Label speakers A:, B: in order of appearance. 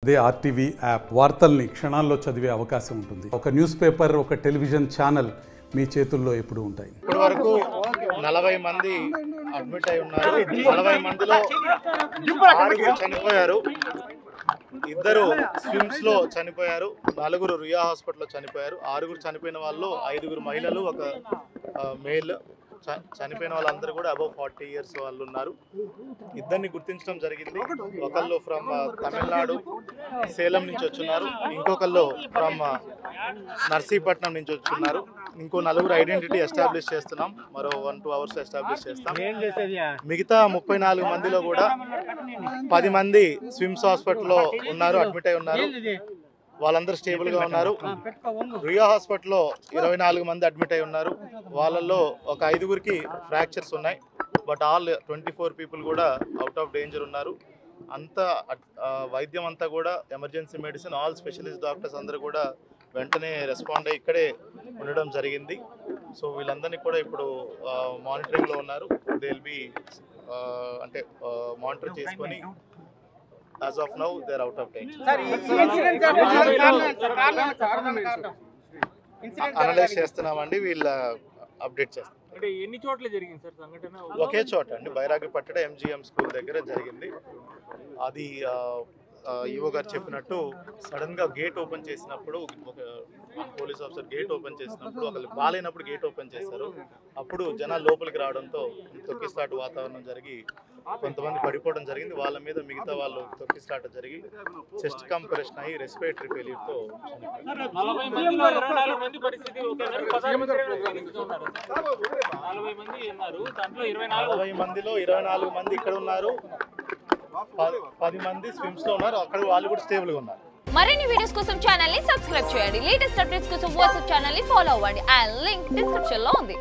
A: అదే RTV app వార్తల్ని క్షణాల్లో చదివే అవకాశం ఉంటుంది. ఒక న్యూస్ పేపర్, ఒక టెలివిజన్ ఛానల్ మీ చేతుల్లో ఎప్పుడూ ఉంటాయి.
B: ఇప్పటి వరకు 40 మంది అడ్మిట్ అయి ఉన్నారు. 40 మందిలో 6 చనిపోయారు, 2 స్విమ్స్ లో చనిపోయారు, 4 రుయా హాస్పిటల్లో చనిపోయారు. 6 చనిపోయిన వాళ్ళు 5 మహిళలు, 1 మేల్. చనిపోయిన వాళ్ళందరూ కూడా అబౌవ్ 40 ఇయర్స్ వాళ్ళు ఉన్నారు. 2ని గుర్తించడం జరిగింది. ఒకళ్ళు ఫ్రమ్ తమిళనాడు సేలం నుంచి వచ్చున్నారు, ఇంకొకళ్ళు ఫ్రమ్ నర్సీపట్నం నుంచి వచ్చున్నారు. ఇంకో 4 ఐడెంటిటీ ఎస్టాబ్లిష్ చేస్తున్నాం. మరో 1-2 అవర్స్ ఎస్టాబ్లిష్ చేస్తాం. మిగతా 34 మందిలో కూడా 10 మంది స్విమ్స్ హాస్పిటల్లో ఉన్నారు, అడ్మిట్ అయి ఉన్నారు. వాళ్ళందరూ స్టేబుల్ గా ఉన్నారు. రుయా హాస్పిటల్లో 24 మంది అడ్మిట్ అయి ఉన్నారు. వాళ్ళల్లో ఒక 5గురికి ఫ్రాక్చర్స్ ఉన్నాయి. బట్ ఆల్ 24 పీపుల్ కూడా అవుట్ ఆఫ్ డేంజర్ ఉన్నారు. అంతా వైద్యం అంతా కూడా emergency medicine, all specialist doctors అందరూ కూడా వెంటనే రెస్పాండ్ అయ్యి ఇక్కడే ఉండడం జరిగింది. సో వీళ్ళందరినీ కూడా ఇప్పుడు మానిటరింగ్లో ఉన్నారు. దే విల్ బి అంటే మానిటర్ చేసుకొని as of now they are out of danger. Analyse చేస్తున్నామండి, వీళ్ళ అప్డేట్ చేస్తాం.
C: అంటే ఎన్ని చోట్ల జరిగింది సార్ సంఘటన?
B: ఒకే చోట అండి, బైరాగిపట్టణ ఎంజిఎం స్కూల్ దగ్గర జరిగింది. అది ఈవో గారు చెప్పినట్టు సడన్ గా గేట్ ఓపెన్ చేసినప్పుడు, ఒక పోలీస్ ఆఫీసర్ గేట్ ఓపెన్ చేసినప్పుడు ఒకళ్ళు బాగాలేనప్పుడు గేట్ ఓపెన్ చేశారు. అప్పుడు జనాలు లోపలికి రావడంతో తొక్కిస్లాట వాతావరణం జరిగి కొంతమంది పడిపోవడం జరిగింది. వాళ్ళ మీద మిగతా వాళ్ళు తొక్కిస్లాట జరిగి చెస్ట్ కంప్రెషన్ అయ్యి రెస్పిరేటరీ ఫెయిల్యూర్తో
C: 40 మందిలో 24 మంది పరిస్థితి ఓకే. 40 మంది ఉన్నారు, దాంట్లో
B: 40 మందిలో 24 మంది ఇక్కడ ఉన్నారు, 10 మంది స్విమ్స్ లో ఉన్నారు. అక్కడ వాళ్ళు కూడా స్టేబుల్ గా ఉన్నారు.
D: మరిన్ని వీడియోస్ కోసం ఛానల్ ని సబ్స్క్రైబ్ చేయండి. లేటెస్ట్ అప్డేట్స్ కోసం వాట్సాప్ ఛానల్ ని ఫాలో అవ్వండి. ఆ లింక్ డిస్క్రిప్షన్ లో ఉంది.